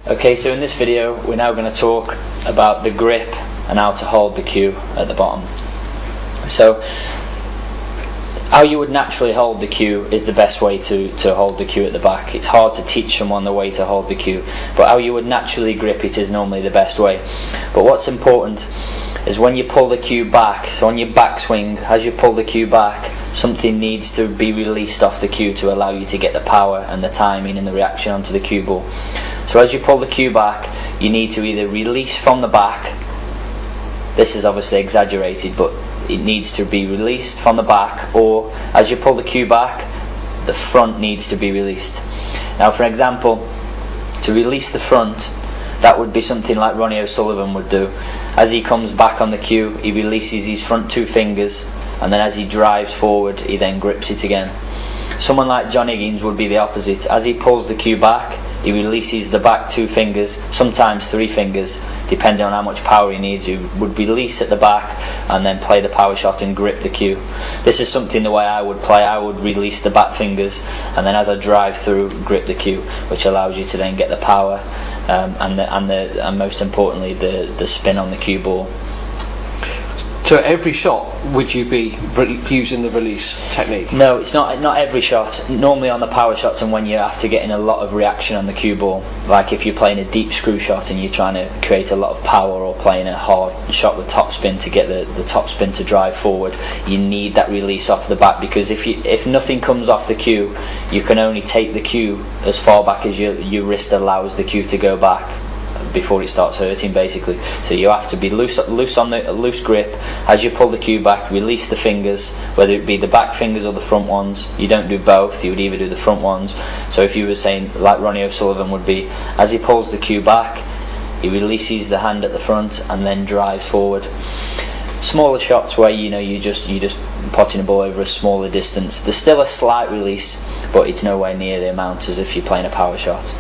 Okay, so in this video we're now going to talk about the grip and how to hold the cue at the bottom. So how you would naturally hold the cue is the best way to hold the cue at the back. It's hard to teach someone the way to hold the cue, but how you would naturally grip it is normally the best way. But what's important is when you pull the cue back, so on your backswing, as you pull the cue back, something needs to be released off the cue to allow you to get the power and the timing and the reaction onto the cue ball. So as you pull the cue back, you need to either release from the back. This is obviously exaggerated, but it needs to be released from the back, or as you pull the cue back, the front needs to be released. Now, for example, to release the front, that would be something like Ronnie O'Sullivan would do. As he comes back on the cue, he releases his front two fingers, and then as he drives forward, he then grips it again. Someone like John Higgins would be the opposite. As he pulls the cue back, he releases the back two fingers, sometimes three fingers, depending on how much power he needs. He would release at the back and then play the power shot and grip the cue. This is something the way I would play. I would release the back fingers and then as I drive through, grip the cue, which allows you to then get the power and most importantly the spin on the cue ball. So every shot, would you be using the release technique? No, it's not every shot. Normally on the power shots and when you're after getting a lot of reaction on the cue ball, like if you're playing a deep screw shot and you're trying to create a lot of power, or playing a hard shot with topspin to get the topspin to drive forward, you need that release off the back, because if nothing comes off the cue, you can only take the cue as far back as your wrist allows the cue to go back before it starts hurting, basically. So you have to be loose on the loose grip as you pull the cue back. Release the fingers, whether it be the back fingers or the front ones. You don't do both, you would either do the front ones. So if you were saying like Ronnie O'Sullivan would be, as he pulls the cue back, he releases the hand at the front and then drives forward. Smaller shots where you're just potting a ball over a smaller distance, there's still a slight release, but it's nowhere near the amount as if you're playing a power shot.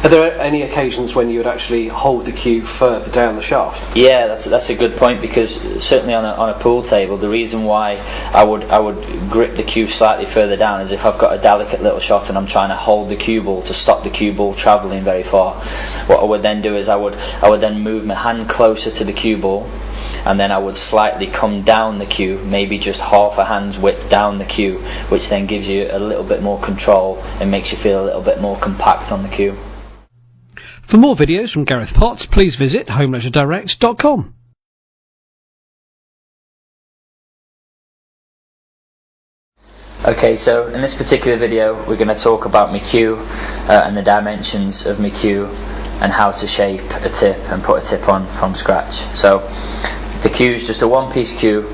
Are there any occasions when you would actually hold the cue further down the shaft? Yeah, that's a good point, because certainly on a pool table, the reason why I would grip the cue slightly further down is if I've got a delicate little shot and I'm trying to hold the cue ball to stop the cue ball travelling very far. What I would then do is I would then move my hand closer to the cue ball, and then I would slightly come down the cue, maybe just half a hand's width down the cue, which then gives you a little bit more control and makes you feel a little bit more compact on the cue. For more videos from Gareth Potts, please visit homeleisuredirect.com. Okay, so in this particular video we're going to talk about my cue and the dimensions of my cue and how to shape a tip and put a tip on from scratch. So the cue is just a one-piece cue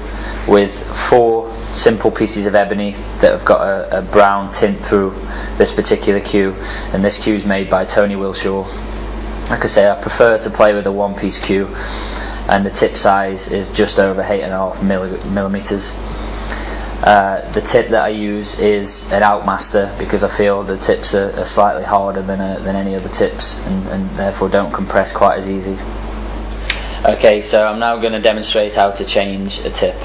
with 4 simple pieces of ebony that have got a brown tint through this particular cue, and this cue is made by Tony Wilshaw. Like I say, I prefer to play with a one-piece cue, and the tip size is just over 8.5 millimeters. The tip that I use is an Outmaster, because I feel the tips are slightly harder than any other tips, and therefore don't compress quite as easy. Okay, so I'm now going to demonstrate how to change a tip.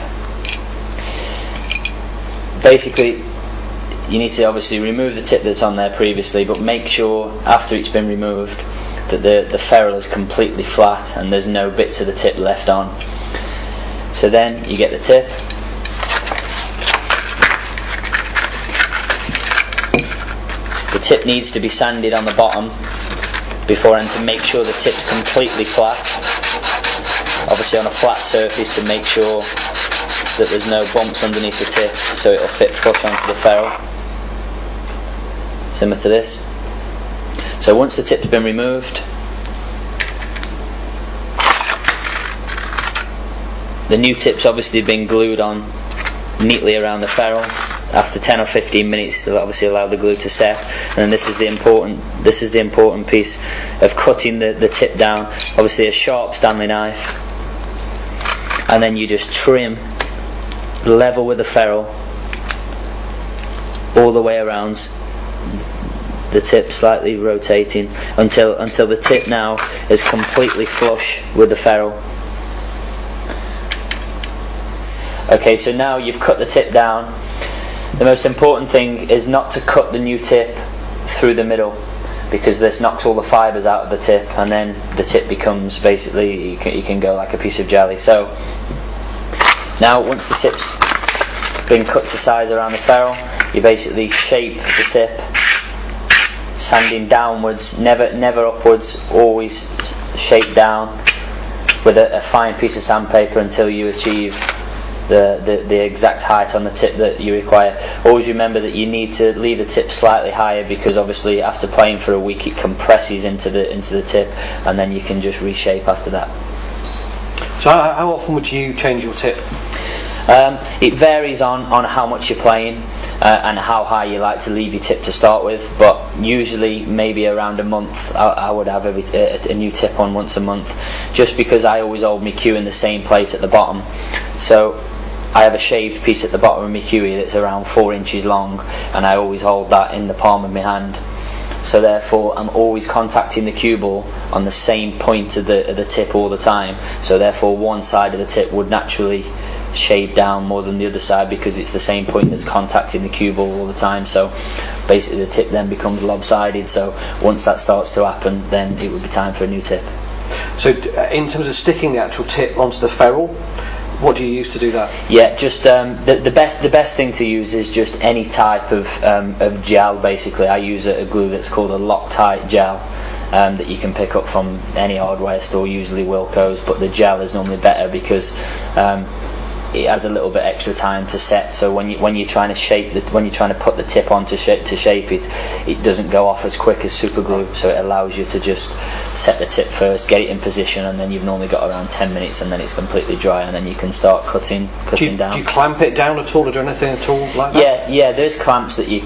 Basically, you need to obviously remove the tip that's on there previously, but make sure after it's been removed that the ferrule is completely flat and there's no bits of the tip left on. So then you get the tip, the tip needs to be sanded on the bottom before, and to make sure the tip's completely flat, obviously on a flat surface, to make sure that there's no bumps underneath the tip, so it'll fit flush onto the ferrule, similar to this. So once the tip's been removed, the new tip's obviously been glued on neatly around the ferrule. After 10 or 15 minutes, it'll obviously allow the glue to set, and then this is the important piece of cutting the tip down. Obviously a sharp Stanley knife, and then you just trim level with the ferrule all the way around the tip, slightly rotating until the tip now is completely flush with the ferrule. Okay, so now you've cut the tip down. The most important thing is not to cut the new tip through the middle. because this knocks all the fibres out of the tip, and then the tip becomes basically, you can go like a piece of jelly. So now once the tip's been cut to size around the ferrule, you basically shape the tip, sanding downwards, never upwards, always shape down with a fine piece of sandpaper until you achieve the exact height on the tip that you require. Always remember that you need to leave the tip slightly higher, because obviously after playing for a week it compresses into the tip, and then you can just reshape after that. So how often would you change your tip? It varies on how much you're playing and how high you like to leave your tip to start with, but usually maybe around a month I would have a new tip on once a month, just because I always hold my cue in the same place at the bottom. So I have a shaved piece at the bottom of my cue that's around 4 inches long, and I always hold that in the palm of my hand. So therefore I'm always contacting the cue ball on the same point of the tip all the time. So therefore one side of the tip would naturally shave down more than the other side, because it's the same point that's contacting the cue ball all the time. So basically the tip then becomes lopsided. So once that starts to happen, then it would be time for a new tip. So in terms of sticking the actual tip onto the ferrule, what do you use to do that? Yeah, just the best thing to use is just any type of gel. Basically, I use a glue that's called a Loctite gel that you can pick up from any hardware store, usually Wilko's, but the gel is normally better because it has a little bit extra time to set. So when you're trying to put the tip on to shape it, it doesn't go off as quick as super glue. So it allows you to just set the tip first, get it in position, and then you've normally got around 10 minutes, and then it's completely dry, and then you can start cutting down. Do you clamp it down at all, or do anything at all like that? Yeah. There's clamps that you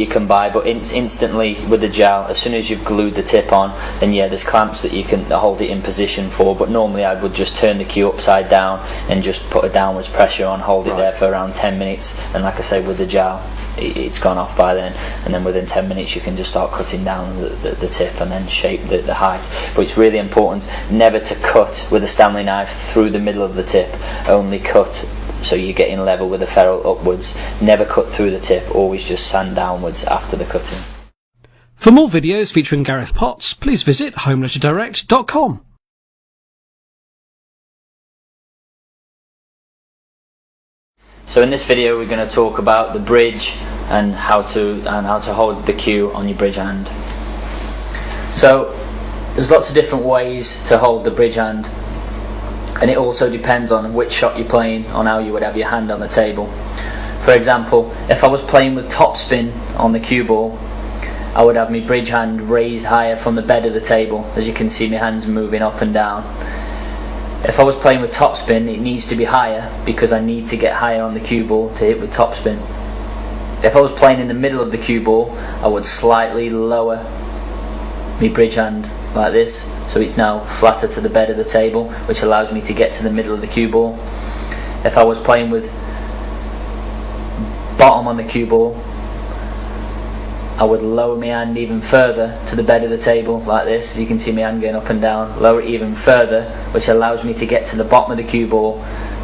can buy, but instantly with the gel, as soon as you've glued the tip on, then there's clamps that you can hold it in position for. But normally I would just turn the cue upside down and just put a downwards pressure on, hold it there for around 10 minutes, and like I say, with the gel it's gone off by then, and then within 10 minutes you can just start cutting down the tip and then shape the height. But it's really important never to cut with a Stanley knife through the middle of the tip, only cut so you're getting level with the ferrule upwards. Never cut through the tip, always just sand downwards after the cutting. For more videos featuring Gareth Potts, please visit homeleisuredirect.com. So in this video we're going to talk about the bridge and how to hold the cue on your bridge hand. So there's lots of different ways to hold the bridge hand, and it also depends on which shot you're playing, on how you would have your hand on the table. For example, if I was playing with topspin on the cue ball, I would have my bridge hand raised higher from the bed of the table. As you can see, my hands moving up and down. If I was playing with topspin, it needs to be higher because I need to get higher on the cue ball to hit with topspin. If I was playing in the middle of the cue ball, I would slightly lower my bridge hand like this, so it's now flatter to the bed of the table, which allows me to get to the middle of the cue ball. If I was playing with bottom on the cue ball, I would lower my hand even further to the bed of the table like this. You can see my hand going up and down. Lower it even further, which allows me to get to the bottom of the cue ball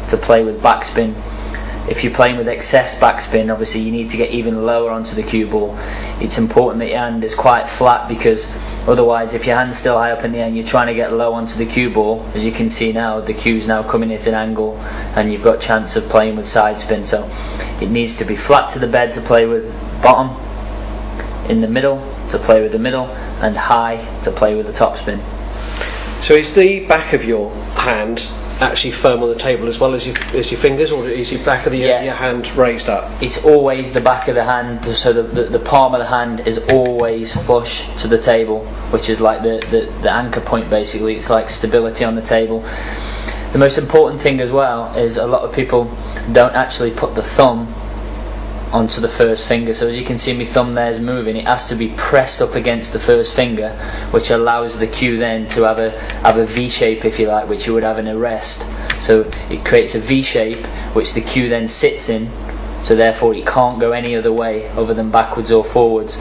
to play with backspin. If you're playing with excess backspin, obviously you need to get even lower onto the cue ball. It's important that your hand is quite flat, because otherwise if your hand's still high up in the air and you're trying to get low onto the cue ball, as you can see now, the cue's now coming at an angle and you've got chance of playing with side spin. So it needs to be flat to the bed to play with bottom, in the middle to play with the middle, and high to play with the topspin. So is the back of your hand actually firm on the table as well as your fingers, or is the back of your hand raised up? It's always the back of the hand, so the palm of the hand is always flush to the table, which is like the anchor point basically. It's like stability on the table. The most important thing as well is a lot of people don't actually put the thumb onto the first finger. So as you can see, my thumb there is moving. It has to be pressed up against the first finger, which allows the cue then to have a V shape, if you like, which you would have in a rest. So it creates a V shape which the cue then sits in, so therefore it can't go any other way other than backwards or forwards.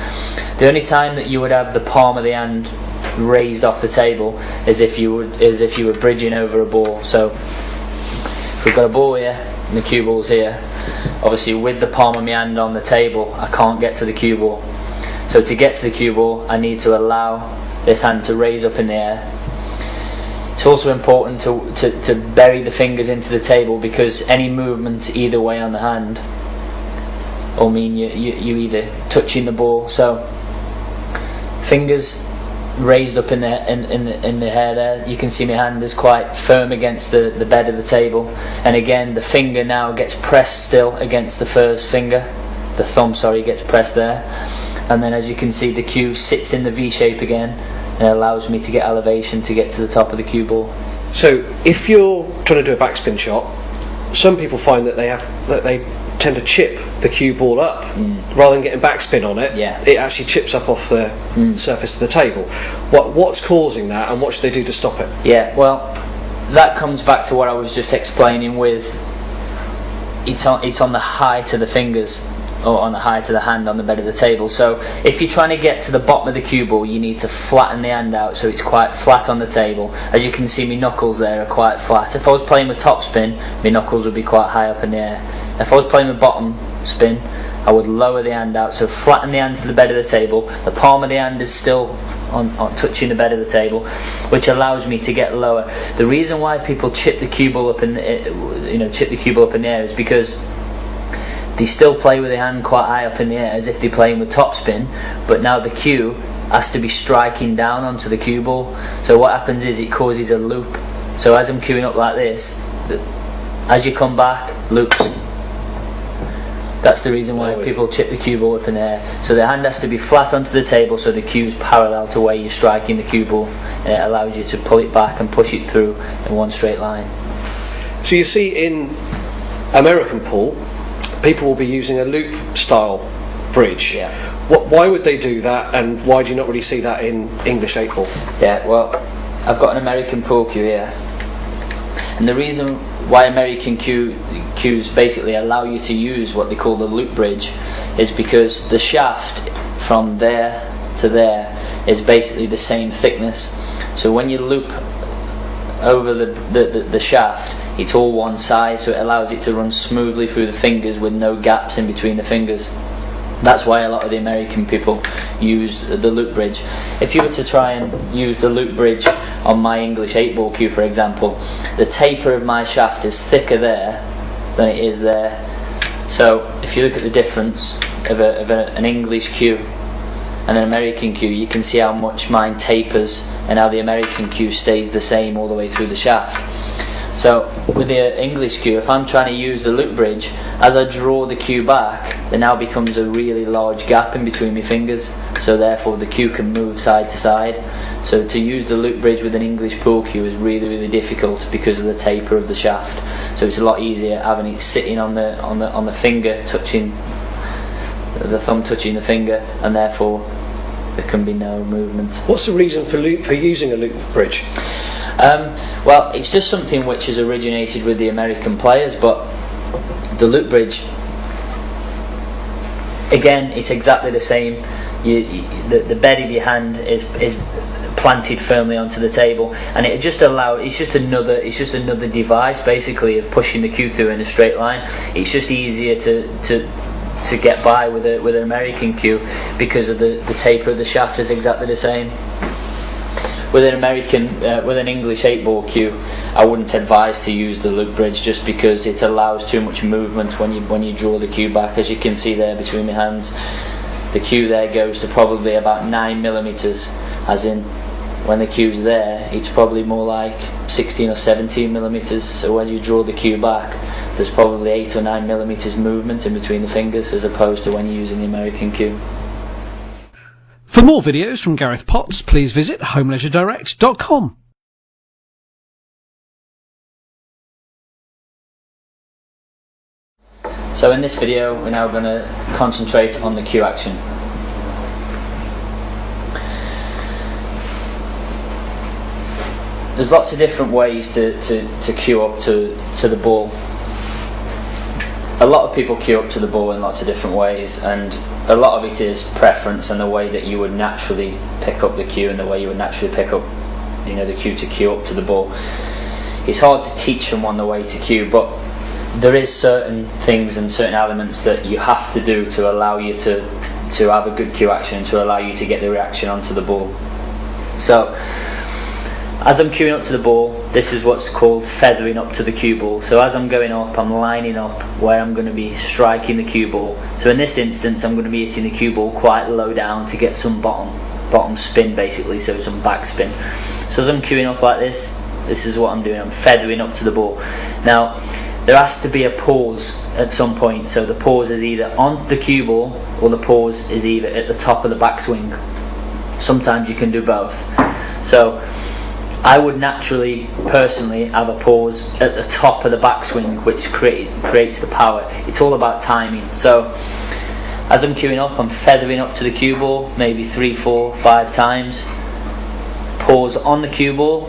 The only time that you would have the palm of the hand raised off the table is if you were bridging over a ball. So if we've got a ball here and the cue ball's here, obviously with the palm of my hand on the table I can't get to the cue ball. So to get to the cue ball, I need to allow this hand to raise up in the air. It's also important to bury the fingers into the table, because any movement either way on the hand will mean you either touching the ball. So fingers raised up in the air there. You can see my hand is quite firm against the bed of the table, and again the finger now gets pressed still against the first finger. The thumb, sorry, gets pressed there, and then as you can see the cue sits in the V shape again, and it allows me to get elevation to get to the top of the cue ball. So if you're trying to do a backspin shot, some people find that they tend to chip the cue ball up rather than getting backspin on it. Yeah. It actually chips up off the surface of the table. What's causing that, and what should they do to stop it? Yeah, well, that comes back to what I was just explaining with it's on the height of the fingers, or on the height of the hand on the bed of the table. So if you're trying to get to the bottom of the cue ball, you need to flatten the hand out so it's quite flat on the table. As you can see, my knuckles there are quite flat. If I was playing with top spin, my knuckles would be quite high up in the air. If I was playing with bottom spin, I would lower the hand out, so flatten the hand to the bed of the table. The palm of the hand is still on touching the bed of the table, which allows me to get lower. The reason why people chip the cue ball up in the air is because they still play with the hand quite high up in the air as if they're playing with topspin, but now the cue has to be striking down onto the cue ball. So what happens is it causes a loop. So as I'm cueing up like this, as you come back, loops. That's the reason why people chip the cue ball up in the air. So the hand has to be flat onto the table, so the cue's parallel to where you're striking the cue ball, and it allows you to pull it back and push it through in one straight line. So you see in American pool, people will be using a loop style bridge. Yeah. Why would they do that, and why do you not really see that in English 8 ball? Yeah, well, I've got an American pool cue here, and the reason why American cues basically allow you to use what they call the loop bridge is because the shaft from there to there is basically the same thickness. So when you loop over the shaft, it's all one size, so it allows it to run smoothly through the fingers with no gaps in between the fingers. That's why a lot of the American people use the loop bridge. If you were to try and use the loop bridge on my English 8 ball cue, for example, the taper of my shaft is thicker there than it is there. So if you look at the difference of an English cue and an American cue, you can see how much mine tapers and how the American cue stays the same all the way through the shaft. So with the English cue, if I'm trying to use the loop bridge, as I draw the cue back, there now becomes a really large gap in between my fingers, so therefore the cue can move side to side. So to use the loop bridge with an English pool cue is really difficult because of the taper of the shaft. So it's a lot easier having it sitting on the finger, touching the thumb, touching the finger, and therefore there can be no movement. What's the reason for using a loop bridge? Well, it's just something which has originated with the American players, but the loop bridge, again, it's exactly the same. The bed of your hand is planted firmly onto the table, and it's just another device basically of pushing the cue through in a straight line. It's just easier to get by with an American cue because of the taper of the shaft is exactly the same. With an English 8 ball cue, I wouldn't advise to use the loop bridge just because it allows too much movement when you draw the cue back. As you can see there between my hands, the cue there goes to probably about 9mm, as in when the cue's there it's probably more like 16 or 17mm. So when you draw the cue back, there's probably 8 or 9mm movement in between the fingers, as opposed to when you're using the American cue. For more videos from Gareth Potts, please visit HomeLeisureDirect.com. So in this video we're now going to concentrate on the cue action. There's lots of different ways to cue up to the ball. A lot of people cue up to the ball in lots of different ways, and a lot of it is preference and the way that you would naturally pick up the cue and the way you would naturally pick up the cue to cue up to the ball. It's hard to teach someone the way to cue, but there is certain things and certain elements that you have to do to allow you to to have a good cue action to allow you to get the reaction onto the ball. So as I'm cueing up to the ball, this is what's called feathering up to the cue ball. So as I'm going up, I'm lining up where I'm going to be striking the cue ball. So in this instance, I'm going to be hitting the cue ball quite low down to get some bottom spin basically, so some back spin. So as I'm cueing up like this is what I'm doing. I'm feathering up to the ball. Now there has to be a pause at some point. So the pause is either on the cue ball or the pause is either at the top of the backswing. Sometimes you can do both. So I would naturally, personally, have a pause at the top of the backswing, which creates the power. It's all about timing. So as I'm cueing up, I'm feathering up to the cue ball, maybe 3, 4, 5 times. Pause on the cue ball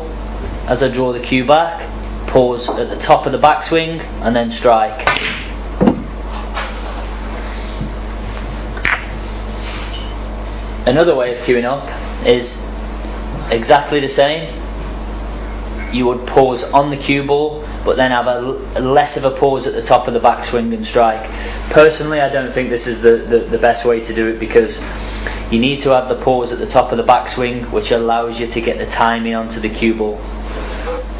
as I draw the cue back. Pause at the top of the backswing and then strike. Another way of cueing up is exactly the same. You would pause on the cue ball, but then have a less of a pause at the top of the backswing and strike. Personally, I don't think this is the best way to do it, because you need to have the pause at the top of the backswing, which allows you to get the timing onto the cue ball.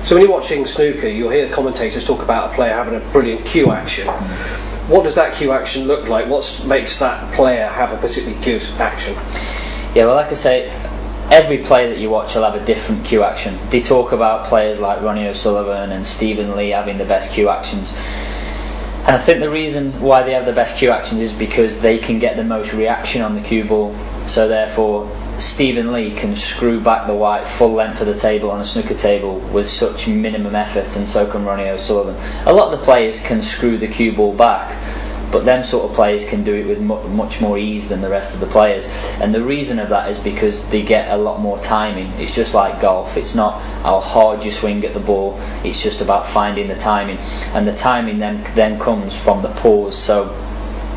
So when you're watching snooker, you'll hear the commentators talk about a player having a brilliant cue action. What does that cue action look like? What makes that player have a particularly good action? Yeah, well, like I say, every player that you watch will have a different cue action. They talk about players like Ronnie O'Sullivan and Stephen Lee having the best cue actions. And I think the reason why they have the best cue actions is because they can get the most reaction on the cue ball. So therefore, Stephen Lee can screw back the white full length of the table on a snooker table with such minimum effort, and so can Ronnie O'Sullivan. A lot of the players can screw the cue ball back, but them sort of players can do it with much more ease than the rest of the players. And the reason of that is because they get a lot more timing. It's just like golf. It's not how hard you swing at the ball, it's just about finding the timing. And the timing then comes from the pause. So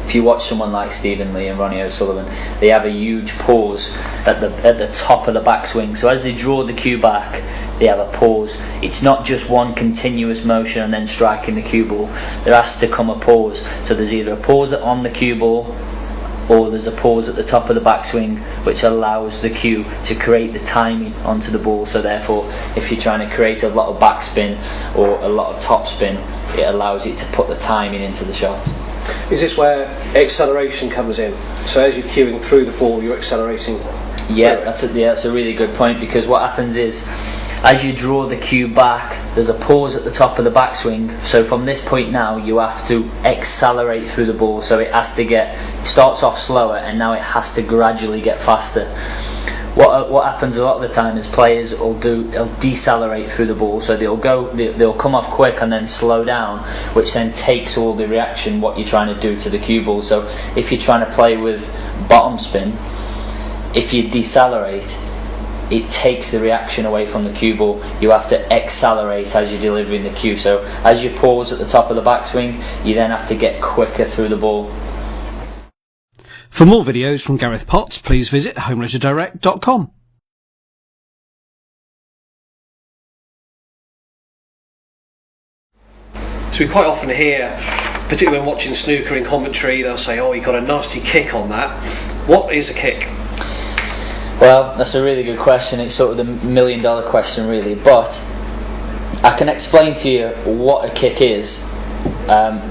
if you watch someone like Stephen Lee and Ronnie O'Sullivan, they have a huge pause at the top of the backswing. So as they draw the cue back, they have a pause. It's not just one continuous motion and then striking the cue ball. There has to come a pause. So there's either a pause on the cue ball, or there's a pause at the top of the backswing, which allows the cue to create the timing onto the ball. So therefore, if you're trying to create a lot of backspin or a lot of topspin, it allows you to put the timing into the shot. Is this where acceleration comes in? So as you're cueing through the ball, you're accelerating? Yeah, that's a really good point, because what happens is, as you draw the cue back, there's a pause at the top of the backswing. So from this point now, you have to accelerate through the ball. So it starts off slower, and now it has to gradually get faster. What happens a lot of the time is players will decelerate through the ball. So they'll come off quick and then slow down, which then takes all the reaction what you're trying to do to the cue ball. So if you're trying to play with bottom spin, if you decelerate, it takes the reaction away from the cue ball. You have to accelerate as you're delivering the cue. So as you pause at the top of the backswing, you then have to get quicker through the ball. For more videos from Gareth Potts, please visit homeleisuredirect.com. So we quite often hear, particularly when watching snooker in commentary, they'll say, oh, you got a nasty kick on that. What is a kick? Well, that's a really good question. It's sort of the million-dollar question, really. But I can explain to you what a kick is. I'm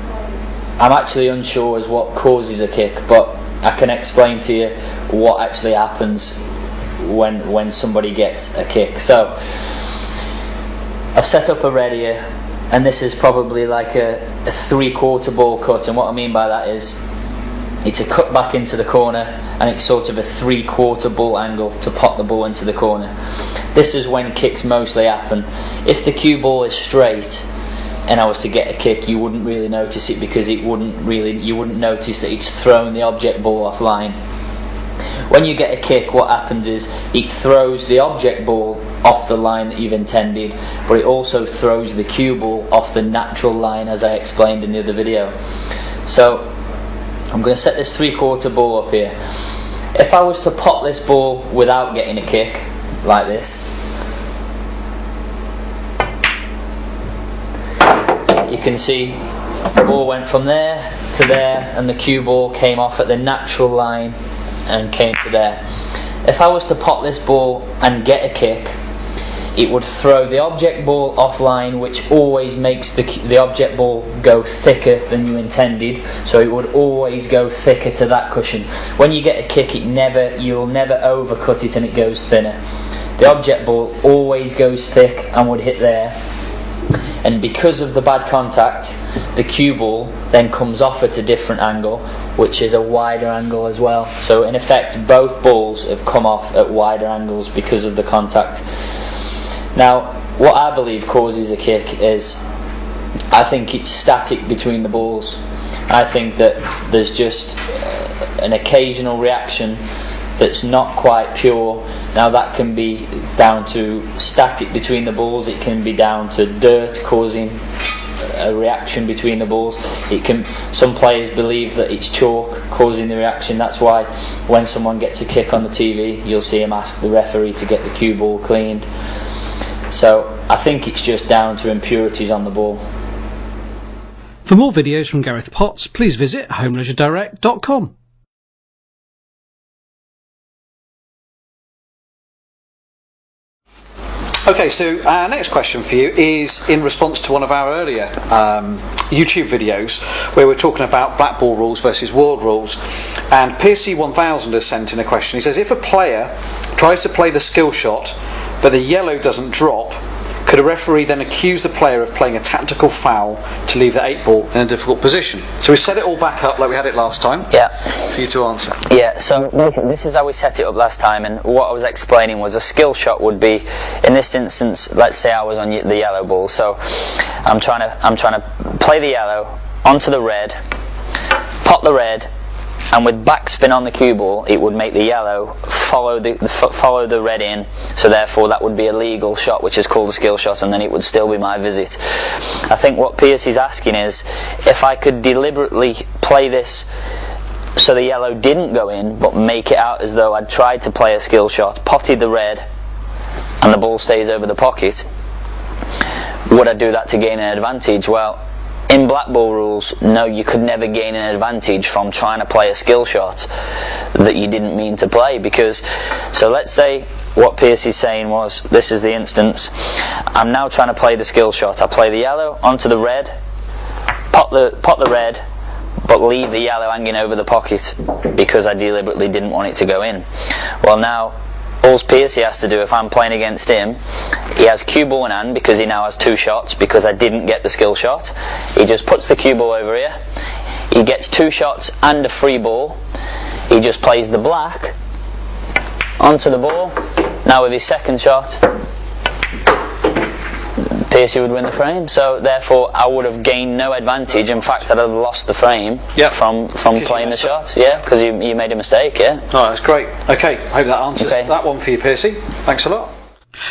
actually unsure as what causes a kick, but I can explain to you what actually happens when somebody gets a kick. So I've set up a red here, and this is probably like a 3/4 ball cut, and what I mean by that is it's a cut back into the corner, and it's sort of a 3/4 ball angle to pop the ball into the corner. This is when kicks mostly happen. If the cue ball is straight and I was to get a kick, you wouldn't really notice it, because you wouldn't notice that it's thrown the object ball offline. When you get a kick, what happens is it throws the object ball off the line that you've intended, but it also throws the cue ball off the natural line, as I explained in the other video. So I'm going to set this 3/4 ball up here. If I was to pop this ball without getting a kick, like this, you can see the ball went from there to there, and the cue ball came off at the natural line and came to there. If I was to pop this ball and get a kick, it would throw the object ball offline, which always makes the object ball go thicker than you intended, so it would always go thicker to that cushion. When you get a kick, you'll never overcut it and it goes thinner. The object ball always goes thick and would hit there, and because of the bad contact, the cue ball then comes off at a different angle, which is a wider angle as well. So in effect, both balls have come off at wider angles because of the contact. Now, what I believe causes a kick is, I think it's static between the balls. I think that there's just an occasional reaction that's not quite pure. Now, that can be down to static between the balls, it can be down to dirt causing a reaction between the balls. Some players believe that it's chalk causing the reaction. That's why when someone gets a kick on the TV, you'll see him ask the referee to get the cue ball cleaned. So I think it's just down to impurities on the ball. For more videos from Gareth Potts, please visit homeleisuredirect.com. Okay, so our next question for you is in response to one of our earlier YouTube videos where we're talking about black ball rules versus world rules, and PSC1000 has sent in a question. He says, if a player tries to play the skill shot but the yellow doesn't drop, could a referee then accuse the player of playing a tactical foul to leave the 8 ball in a difficult position? So we set it all back up like we had it last time. Yeah. For you to answer. Yeah, so this is how we set it up last time, and what I was explaining was a skill shot would be, in this instance, let's say I was on the yellow ball, so I'm trying to play the yellow onto the red, pop the red, and with backspin on the cue ball, it would make the yellow follow the red in, so therefore that would be a legal shot, which is called a skill shot, and then it would still be my visit. I think what Pierce is asking is, if I could deliberately play this so the yellow didn't go in, but make it out as though I'd tried to play a skill shot, potted the red, and the ball stays over the pocket, would I do that to gain an advantage? Well, in black ball rules, no, you could never gain an advantage from trying to play a skill shot that you didn't mean to play, because, so let's say what Pierce is saying was, this is the instance, I'm now trying to play the skill shot. I play the yellow onto the red, pot the red, but leave the yellow hanging over the pocket because I deliberately didn't want it to go in. Well, now all Pierce has to do, if I'm playing against him, he has cue ball in hand because he now has 2 shots because I didn't get the skill shot. He just puts the cue ball over here, he gets 2 shots and a free ball. He just plays the black onto the ball. Now with his second shot, Piercy would win the frame, so therefore I would have gained no advantage. In fact, I'd have lost the frame from playing the shot. Yeah, because you made a mistake. Yeah. Oh, that's great. Okay, I hope that answers that one for you, Piercy. Thanks a lot.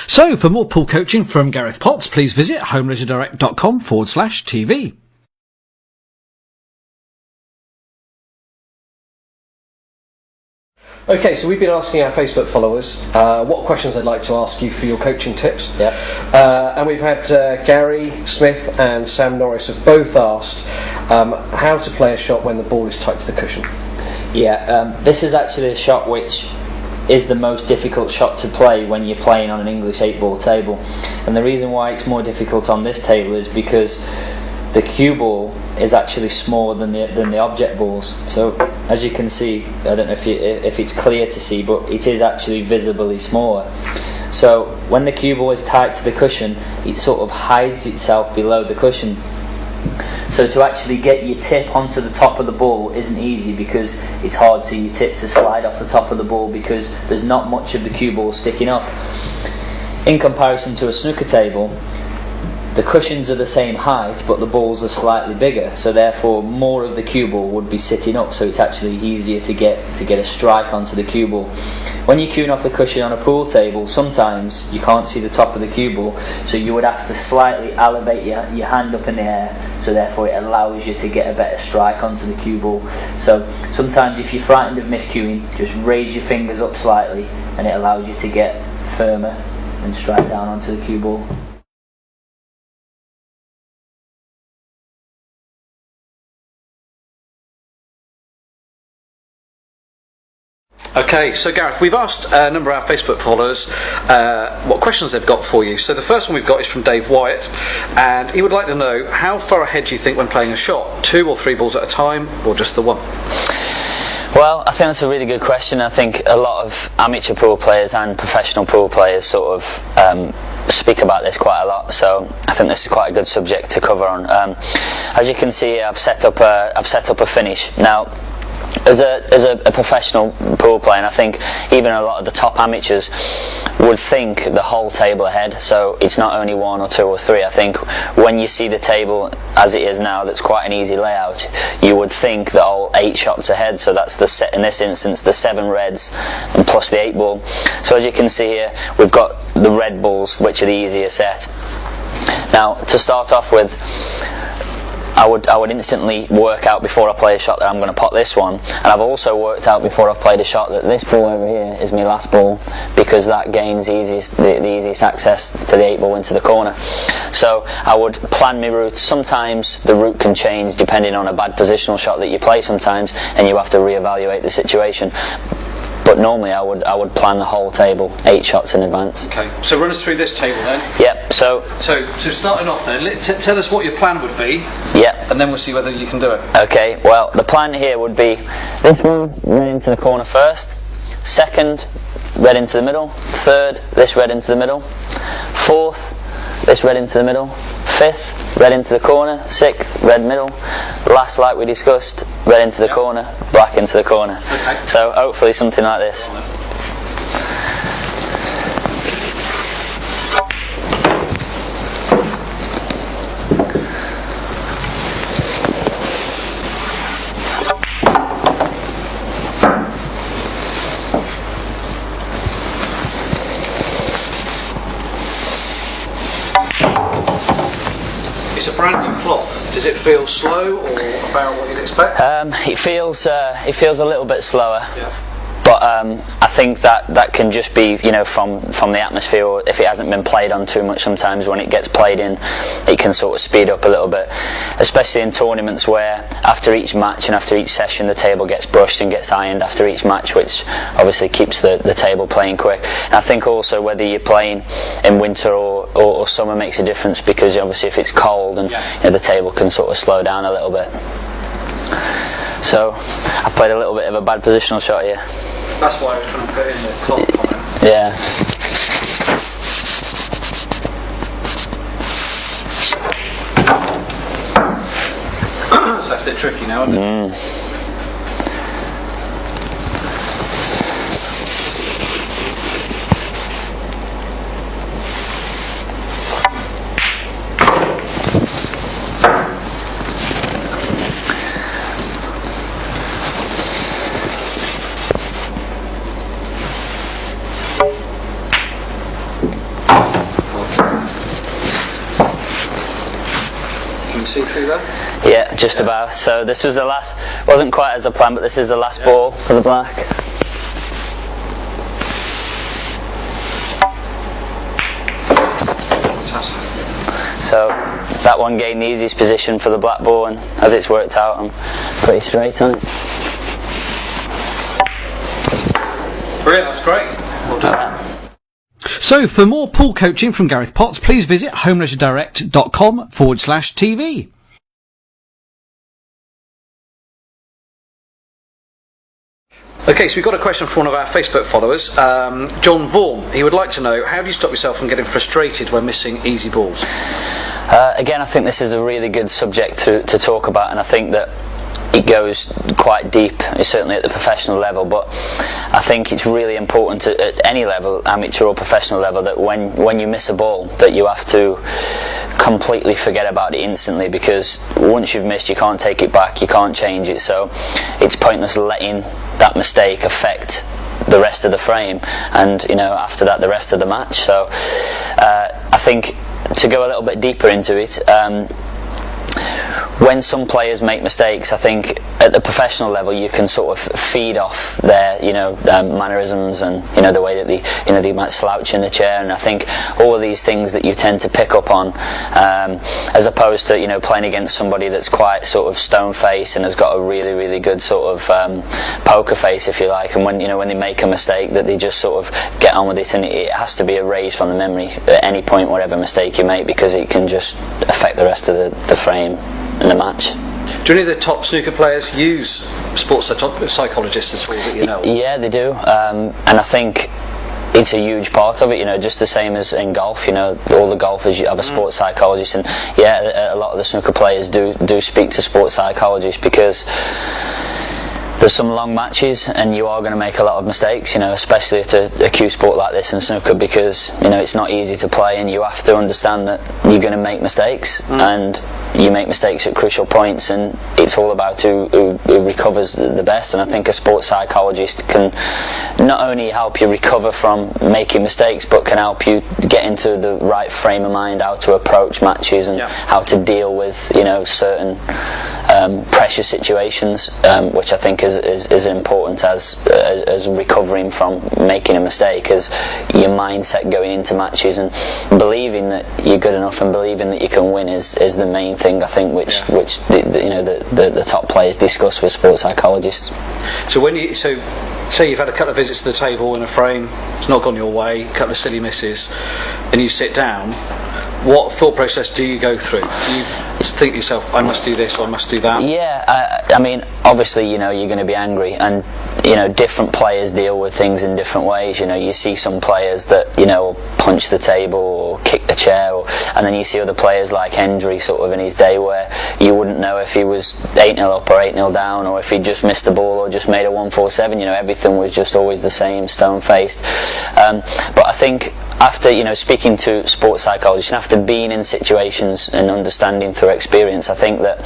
So, for more pool coaching from Gareth Potts, please visit homeleisuredirect.com/TV. Okay, so we've been asking our Facebook followers what questions they'd like to ask you for your coaching tips. Yeah. And we've had Gary Smith and Sam Norris have both asked how to play a shot when the ball is tight to the cushion. Yeah, this is actually a shot which is the most difficult shot to play when you're playing on an English 8-ball table. And the reason why it's more difficult on this table is because the cue ball is actually smaller than the object balls. So as you can see, I don't know if it's clear to see, but it is actually visibly smaller. So when the cue ball is tight to the cushion, it sort of hides itself below the cushion. So to actually get your tip onto the top of the ball isn't easy, because it's hard for your tip to slide off the top of the ball because there's not much of the cue ball sticking up. In comparison to a snooker table, the cushions are the same height, but the balls are slightly bigger, so therefore more of the cue ball would be sitting up, so it's actually easier to get a strike onto the cue ball. When you're cueing off the cushion on a pool table, sometimes you can't see the top of the cue ball, so you would have to slightly elevate your hand up in the air, so therefore it allows you to get a better strike onto the cue ball. So sometimes if you're frightened of miscuing, just raise your fingers up slightly and it allows you to get firmer and strike down onto the cue ball. Okay, so Gareth, we've asked a number of our Facebook followers what questions they've got for you. So the first one we've got is from Dave Wyatt, and he would like to know, how far ahead do you think when playing a shot? 2 or 3 balls at a time, or just the one? Well, I think that's a really good question. I think a lot of amateur pool players and professional pool players sort of speak about this quite a lot, so I think this is quite a good subject to cover on. As you can see, I've set up a finish. Now, as a professional pool player, and I think even a lot of the top amateurs would think the whole table ahead, so it's not only 1 or 2 or 3. I think when you see the table as it is now, that's quite an easy layout, you would think the whole 8 shots ahead, so that's the set, in this instance, the 7 reds and plus the 8 ball. So as you can see here, we've got the red balls, which are the easier set. Now, to start off with, I would instantly work out before I play a shot that I'm going to pot this one, and I've also worked out before I've played a shot that this ball over here is my last ball, because that gains the easiest access to the 8 ball into the corner. So I would plan my route. Sometimes the route can change depending on a bad positional shot that you play sometimes, and you have to reevaluate the situation. But normally I would plan the whole table 8 shots in advance. Okay, so run us through this table then. Yep. So starting off then, tell us what your plan would be. Yep. And then we'll see whether you can do it. Okay. Well, the plan here would be this one red into the corner first, second red into the middle, third this red into the middle, fourth this red into the middle, fifth red into the corner, sixth red middle, last, like we discussed, red into the corner, black into the corner. Okay. So hopefully something like this. It's a brand new cloth. Does it feel slow or about what you'd expect? It feels a little bit slower. Yeah. But I think that can just be, you know, from the atmosphere, or if it hasn't been played on too much. Sometimes when it gets played in, it can sort of speed up a little bit, especially in tournaments where after each match and after each session the table gets brushed and gets ironed after each match, which obviously keeps the table playing quick. And I think also whether you're playing in winter or summer makes a difference, because obviously if it's cold and you know, the table can sort of slow down a little bit. So I've played a little bit of a bad positional shot here. That's why I was trying to put in the cloth comment. Yeah. It's a bit tricky now, isn't it? See through that? Yeah, just about. So this was the last, wasn't quite as a plan, but this is the last ball for the black. Fantastic. So that one gained the easiest position for the black ball, and as it's worked out, I'm pretty straight on it. Brilliant, that's great. Well done. So, for more pool coaching from Gareth Potts, please visit homeleisurdirect.com/TV. Okay, so we've got a question from one of our Facebook followers, John Vaughan. He would like to know, how do you stop yourself from getting frustrated when missing easy balls? Again, I think this is a really good subject to talk about, and I think that it goes quite deep, certainly at the professional level, but I think it's really important at any level, amateur or professional level, that when you miss a ball, that you have to completely forget about it instantly, because once you've missed, you can't take it back, you can't change it, so it's pointless letting that mistake affect the rest of the frame, and you know, after that the rest of the match. So I think to go a little bit deeper into it, when some players make mistakes, I think at the professional level you can sort of feed off their, mannerisms and the way that they might slouch in the chair, and I think all of these things that you tend to pick up on, as opposed to playing against somebody that's quite sort of stone-faced and has got a really, really good sort of poker face, if you like, and when they make a mistake that they just sort of get on with it, and it has to be erased from the memory at any point, whatever mistake you make, because it can just affect the rest of the frame in the match. Do any of the top snooker players use sports psychologists at all that you know? Yeah, they do, and I think it's a huge part of it, just the same as in golf, all the golfers have a sports psychologist, and yeah, a lot of the snooker players do speak to sports psychologists, because there's some long matches and you are going to make a lot of mistakes, especially at a cue sport like this in snooker, because it's not easy to play, and you have to understand that you're going to make mistakes, and you make mistakes at crucial points, and it's all about who recovers the best. And I think a sports psychologist can not only help you recover from making mistakes, but can help you get into the right frame of mind, how to approach matches, and how to deal with certain pressure situations, which I think is important as recovering from making a mistake, as your mindset going into matches and believing that you're good enough and believing that you can win is the main thing, I think, which the top players discuss with sports psychologists. So say you've had a couple of visits to the table in a frame, it's not gone your way, a couple of silly misses, and you sit down, what thought process do you go through? Do you think to yourself, I must do this or I must do that? Yeah, I mean, obviously, you're going to be angry, and different players deal with things in different ways. You see some players that will punch the table or kick the chair, and then you see other players like Hendry sort of in his day, where you wouldn't know if he was 8-0 up or 8-0 down, or if he just missed the ball or just made a 1-4-7. Everything was just always the same, stone-faced. But I think after speaking to sports psychologists and after being in situations and understanding through experience, I think that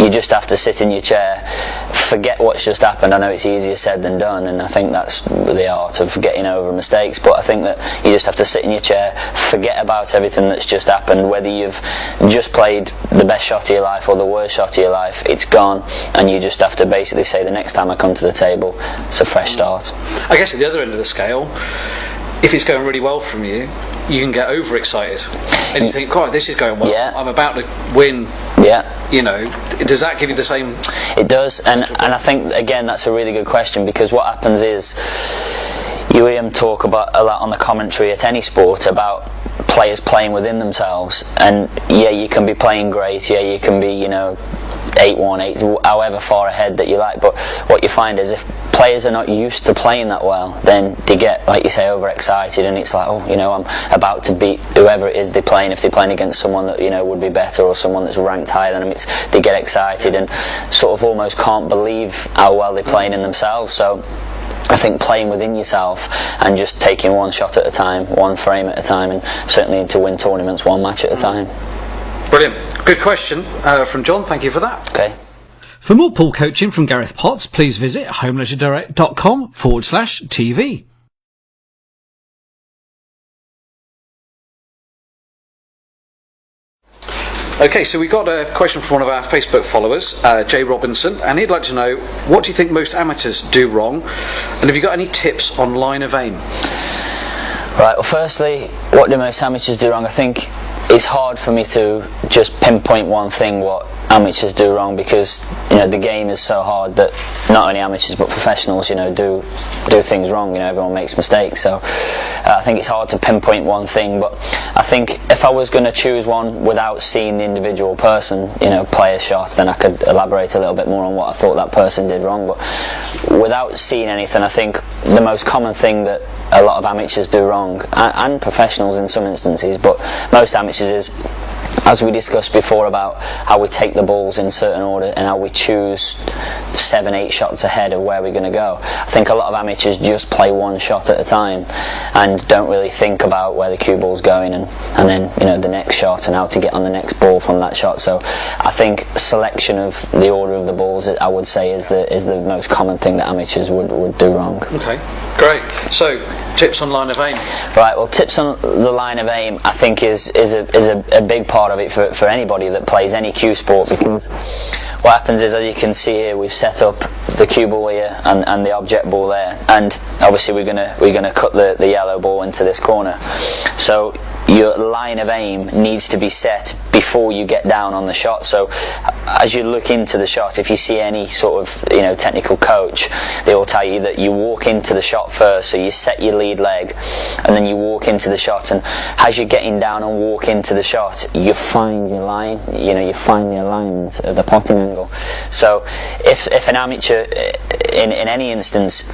you just have to sit in your chair, forget what's just happened. I know it's easier said than done, and I think that's the art of getting over mistakes, but I think that you just have to sit in your chair, forget about everything that's just happened, whether you've just played the best shot of your life or the worst shot of your life, it's gone, and you just have to basically say, the next time I come to the table, it's a fresh start. I guess at the other end of the scale, if it's going really well from you, you can get overexcited and you think, "God, this is going well. Yeah. I'm about to win." Yeah. Does that give you the same? It does, and I think again that's a really good question, because what happens is you hear them talk about a lot on the commentary at any sport about players playing within themselves, and you can be playing great, you can be 8-1, 8, however far ahead that you like, but what you find is if players are not used to playing that well, then they get, like you say, overexcited, and it's like, I'm about to beat whoever it is they're playing. If they're playing against someone that would be better, or someone that's ranked higher than them, they get excited and sort of almost can't believe how well they're playing in themselves. So I think playing within yourself and just taking one shot at a time, one frame at a time, and certainly to win tournaments one match at a time. Brilliant. Good question from John. Thank you for that. Okay. For more pool coaching from Gareth Potts, please visit homeleisuredirect.com/TV. Okay, so we got a question from one of our Facebook followers, Jay Robinson, and he'd like to know, what do you think most amateurs do wrong, and have you got any tips on line of aim? Right, well, firstly, what do most amateurs do wrong? I think it's hard for me to just pinpoint one thing what amateurs do wrong, because the game is so hard that not only amateurs but professionals do things wrong. Everyone makes mistakes, so I think it's hard to pinpoint one thing. But I think if I was going to choose one without seeing the individual person play a shot, then I could elaborate a little bit more on what I thought that person did wrong. But without seeing anything, I think the most common thing that a lot of amateurs do wrong, and professionals in some instances, but most amateurs, is, as we discussed before, about how we take the balls in certain order and how we choose 7-8 shots ahead of where we're going to go. I think a lot of amateurs just play one shot at a time and don't really think about where the cue ball's going and then the next shot and how to get on the next ball from that shot. So I think selection of the order of the balls, I would say, is the most common thing that amateurs would do wrong. Okay, great. So Tips on line of aim. Right, well, tips on the line of aim, I think, is a big part of it for anybody that plays any cue sport, because what happens is, as you can see here, we've set up the cue ball here and the object ball there, and obviously we're gonna cut the yellow ball into this corner. So your line of aim needs to be set before you get down on the shot. So as you look into the shot, if you see any sort of technical coach, they will tell you that you walk into the shot first. So you set your lead leg and then you walk into the shot, and as you're getting down and walk into the shot, you find your line, you find the alignment of the potting angle. So if an amateur in any instance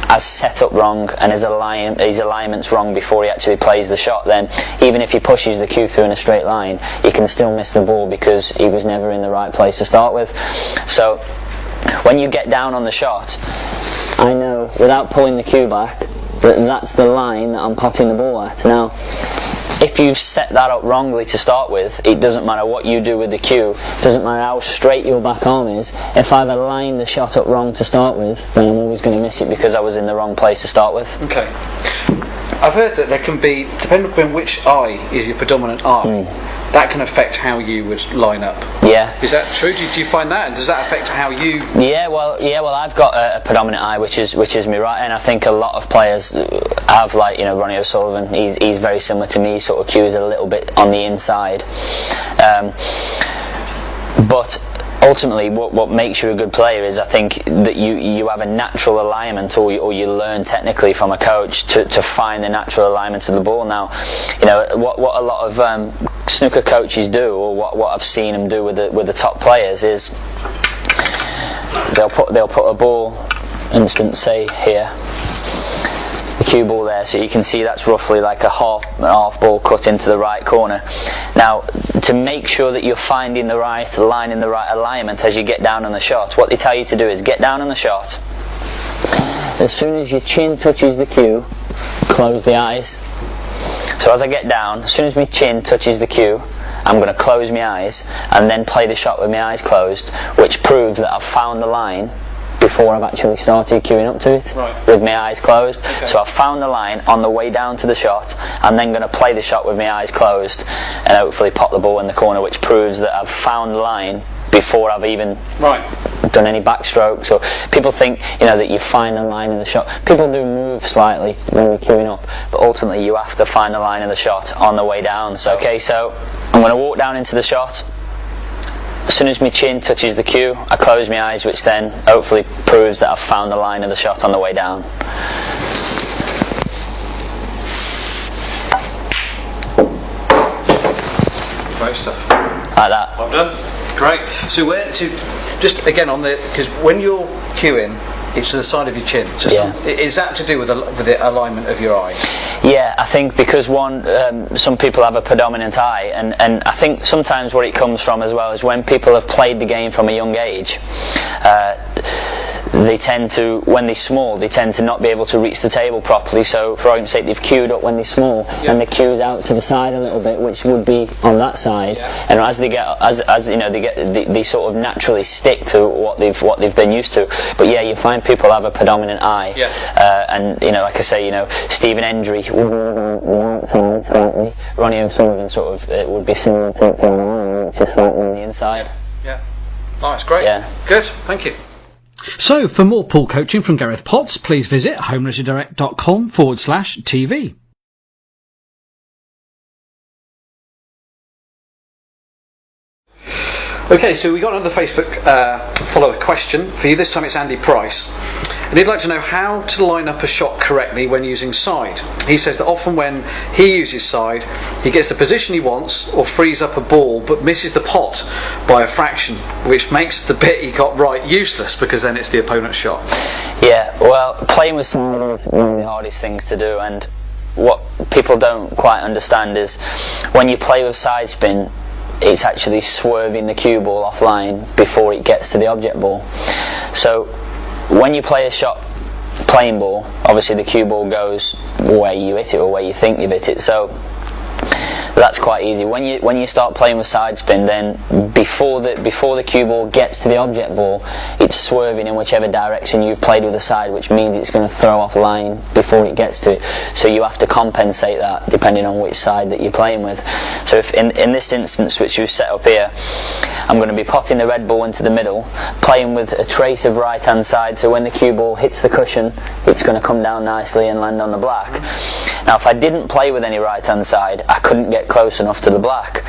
has set up wrong and his alignment's wrong before he actually plays the shot, then even if he pushes the cue through in a straight line, he can still miss the ball because he was never in the right place to start with. So when you get down on the shot, I know without pulling the cue back that that's the line that I'm potting the ball at. Now, if you've set that up wrongly to start with, it doesn't matter what you do with the cue, doesn't matter how straight your back arm is. If I've aligned the shot up wrong to start with, then I'm always going to miss it because I was in the wrong place to start with. Okay. I've heard that there can be, depending upon which eye is your predominant eye, that can affect how you would line up. Yeah. Is that true? Do you find that? And does that affect how you... Yeah, well, I've got a predominant eye, which is my right, and I think a lot of players have, like, Ronnie O'Sullivan, he's very similar to me, sort of cues a little bit on the inside. But ultimately what makes you a good player is, I think, that you have a natural alignment, or you learn technically from a coach to find the natural alignment of the ball. Now, what a lot of snooker coaches do, or what I've seen them do with the top players, is they'll put a ball, instance, say here, the cue ball there, so you can see that's roughly like a half ball cut into the right corner. Now, to make sure that you're finding the right line in the right alignment as you get down on the shot, what they tell you to do is get down on the shot. As soon as your chin touches the cue, close the eyes. So as I get down, as soon as my chin touches the cue, I'm going to close my eyes and then play the shot with my eyes closed, which proves that I've found the line before I've actually started queuing up to it, with my eyes closed. Okay. So I've found the line on the way down to the shot, and then going to play the shot with my eyes closed and hopefully pop the ball in the corner, which proves that I've found the line before I've even done any backstroke. So people think that you find the line in the shot. People do move slightly when you're queuing up, but ultimately you have to find the line of the shot on the way down. So okay, so I'm going to walk down into the shot. As soon as my chin touches the cue, I close my eyes, which then hopefully proves that I've found the line of the shot on the way down. Great stuff. Like that. Well done. Great. So just again on because when you're queuing, it's to the side of your chin. So is that to do with the alignment of your eyes? Yeah, I think because some people have a predominant eye, and I think sometimes what it comes from as well is when people have played the game from a young age, they tend to, when they're small, they tend to not be able to reach the table properly. So, for argument's sake, they've queued up when they're small, and the cue's out to the side a little bit, which would be on that side. And as they get, they sort of naturally stick to what they've been used to. But yeah, you find people have a predominant eye, and like I say, Stephen Hendry, Ronnie O'Sullivan sort of it would be similar to the which is slightly on the inside. Yeah. Oh, that's great. Yeah. Good. Thank you. So, for more pool coaching from Gareth Potts, please visit homeleisuredirect.com/TV. Okay, so we got another Facebook follower question for you. This time it's Andy Price, and he'd like to know how to line up a shot correctly when using side. He says that often when he uses side, he gets the position he wants or frees up a ball but misses the pot by a fraction, which makes the bit he got right useless because then it's the opponent's shot. Yeah, well, playing with side is one of the hardest things to do, and what people don't quite understand is when you play with side spin, it's actually swerving the cue ball offline before it gets to the object ball. So when you play a shot playing ball, obviously the cue ball goes where you hit it or where you think you hit it. So that's quite easy. When you start playing with side spin, then before the cue ball gets to the object ball, it's swerving in whichever direction you've played with the side, which means it's going to throw off line before it gets to it. So you have to compensate that depending on which side that you're playing with. So if in this instance, which we've set up here, I'm going to be potting the red ball into the middle, playing with a trace of right hand side, so when the cue ball hits the cushion, it's going to come down nicely and land on the black. Now if I didn't play with any right hand side, I couldn't get close enough to the black.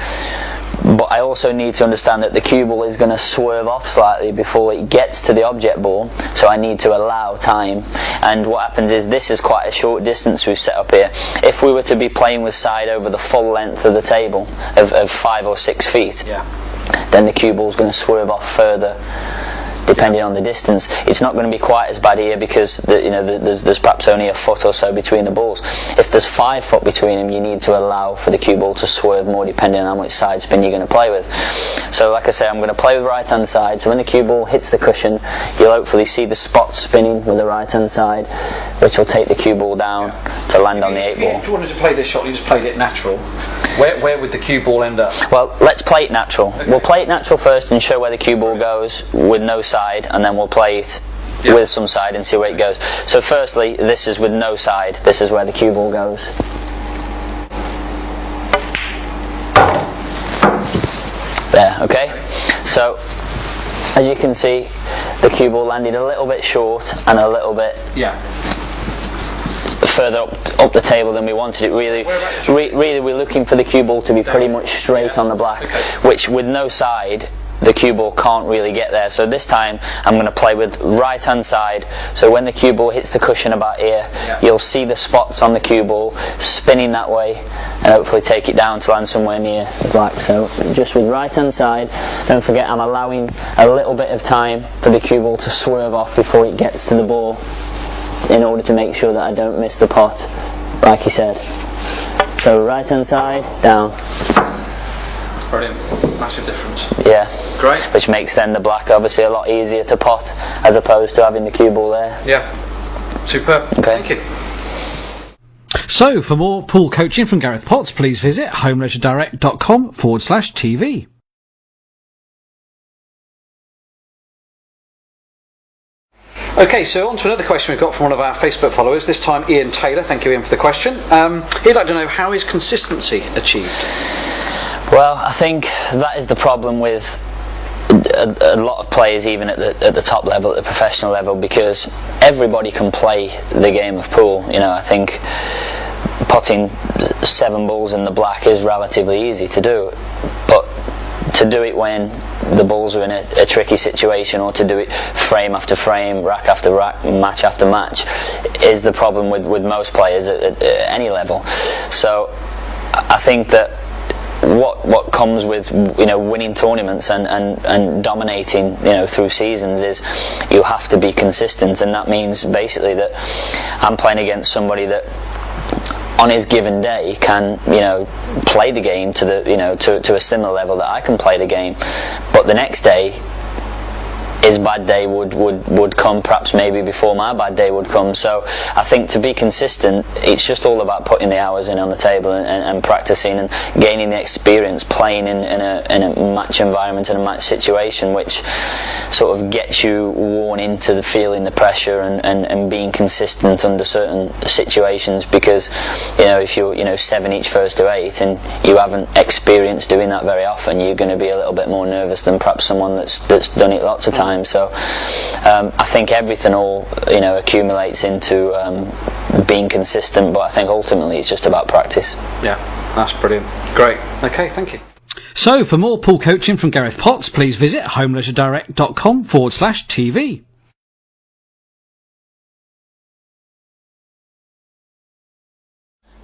But I also need to understand that the cue ball is going to swerve off slightly before it gets to the object ball, so I need to allow time. And what happens is, this is quite a short distance we've set up here. If we were to be playing with side over the full length of the table of 5 or 6 feet, then the cue ball is going to swerve off further depending on the distance. It's not going to be quite as bad here because there's perhaps only a foot or so between the balls. If there's 5 foot between them, you need to allow for the cue ball to swerve more depending on how much side spin you're going to play with. So like I say, I'm going to play with right hand side, so when the cue ball hits the cushion, you'll hopefully see the spots spinning with the right hand side, which will take the cue ball down to land on the 8 ball. If you wanted to play this shot, you just played it natural, where would the cue ball end up? Well, let's play it natural. Okay. We'll play it natural first and show where the cue ball goes with no side, and then we'll play it with some side and see where it goes. So firstly, this is with no side. This is where the cue ball goes. There, okay? So, as you can see, the cue ball landed a little bit short and a little bit further up the table than we wanted it. Really we're looking for the cue ball to be pretty much straight on the black, which with no side, the cue ball can't really get there. So this time I'm going to play with right hand side, so when the cue ball hits the cushion about here, you'll see the spots on the cue ball spinning that way and hopefully take it down to land somewhere near the black. So just with right hand side, don't forget I'm allowing a little bit of time for the cue ball to swerve off before it gets to the ball, in order to make sure that I don't miss the pot, like he said. So right hand side, down. Brilliant, massive difference. Yeah. Great. Which makes then the black obviously a lot easier to pot, as opposed to having the cue ball there. Yeah. Superb. Okay. Thank you. So, for more pool coaching from Gareth Potts, please visit homeleisuredirect.com/TV. Okay, so on to another question we've got from one of our Facebook followers, this time Ian Taylor. Thank you, Ian, for the question. He'd like to know, how is consistency achieved? Well, I think that is the problem with a lot of players, even at the top level, at the professional level, because everybody can play the game of pool. You know, I think potting 7 balls in the black is relatively easy to do, but to do it when the balls are in a tricky situation, or to do it frame after frame, rack after rack, match after match, is the problem with most players at any level. So I think that what comes with winning tournaments and dominating through seasons is you have to be consistent, and that means basically that I'm playing against somebody that on his given day can play the game to the to a similar level that I can play the game, but the next day his bad day would come perhaps maybe before my bad day would come. So I think to be consistent, it's just all about putting the hours in on the table and practicing and gaining the experience playing in a match environment, in a match situation, which sort of gets you worn into the feeling the pressure and being consistent under certain situations. Because if you're 7 each first to 8 and you haven't experienced doing that very often, you're going to be a little bit more nervous than perhaps someone that's done it lots of times. So I think everything all accumulates into being consistent, but I think ultimately it's just about practice. Yeah, that's brilliant. Great. Okay, thank you. So, for more pool coaching from Gareth Potts, please visit homeleisuredirect.com/TV.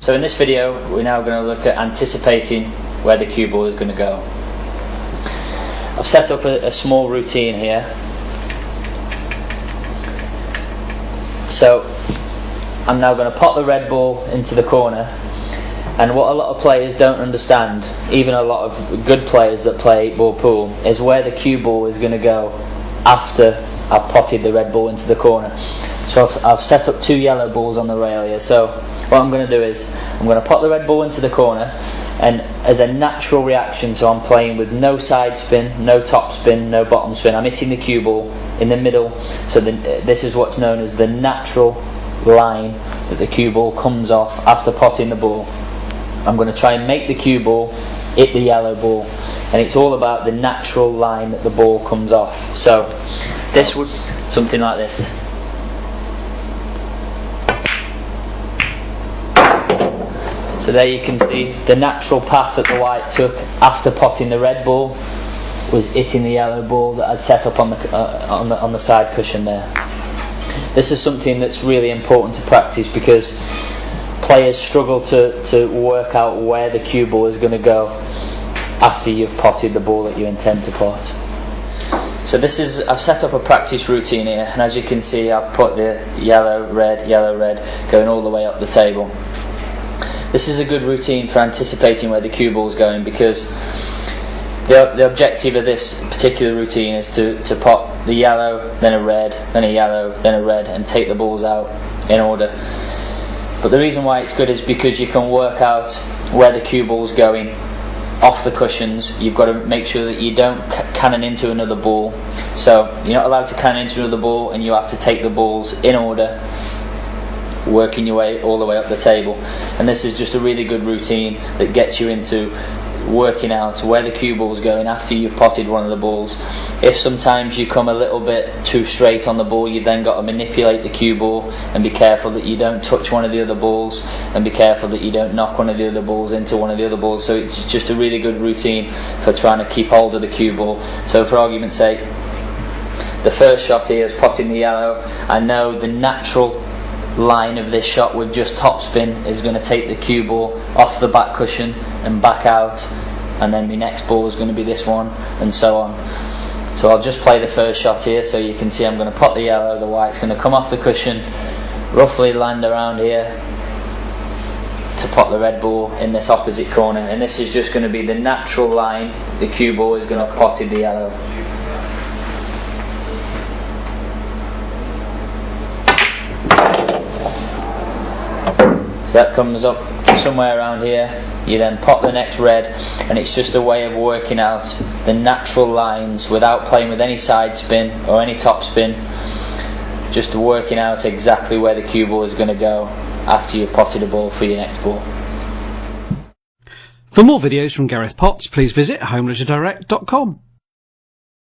So in this video, we're now going to look at anticipating where the cue ball is going to go. I've set up a small routine here. So I'm now going to pop the red ball into the corner, and what a lot of players don't understand, even a lot of good players that play 8-ball pool, is where the cue ball is going to go after I've potted the red ball into the corner. So I've set up 2 yellow balls on the rail here. So what I'm going to do is I'm going to pop the red ball into the corner, and as a natural reaction, so I'm playing with no side spin, no top spin, no bottom spin, I'm hitting the cue ball in the middle, so this is what's known as the natural line that the cue ball comes off after potting the ball. I'm going to try and make the cue ball hit the yellow ball, and it's all about the natural line that the ball comes off. So this would something like this. So there you can see the natural path that the white took after potting the red ball was hitting the yellow ball that I'd set up on the side cushion there. This is something that's really important to practice because players struggle to work out where the cue ball is going to go after you've potted the ball that you intend to pot. So I've set up a practice routine here, and as you can see I've put the yellow, red going all the way up the table. This is a good routine for anticipating where the cue ball is going, because the objective of this particular routine is to pot the yellow, then a red, then a yellow, then a red, and take the balls out in order. But the reason why it's good is because you can work out where the cue ball is going off the cushions. You've got to make sure that you don't cannon into another ball. So you're not allowed to cannon into another ball, and you have to take the balls in order, working your way all the way up the table. And this is just a really good routine that gets you into working out where the cue ball is going after you've potted one of the balls. If sometimes you come a little bit too straight on the ball, you've then got to manipulate the cue ball and be careful that you don't touch one of the other balls, and be careful that you don't knock one of the other balls into one of the other balls. So it's just a really good routine for trying to keep hold of the cue ball. So for argument's sake, the first shot here is potting the yellow. I know the natural line of this shot with just top spin is going to take the cue ball off the back cushion and back out, and then my next ball is going to be this one, and so on. So I'll just play the first shot here, so you can see I'm going to pot the yellow, the white's going to come off the cushion, roughly land around here to pot the red ball in this opposite corner, and this is just going to be the natural line the cue ball is going to have potted the yellow. So that comes up somewhere around here. You then pot the next red, and it's just a way of working out the natural lines without playing with any side spin or any top spin, just working out exactly where the cue ball is going to go after you've potted a ball for your next ball. For more videos from Gareth Potts, please visit homeleisuredirect.com.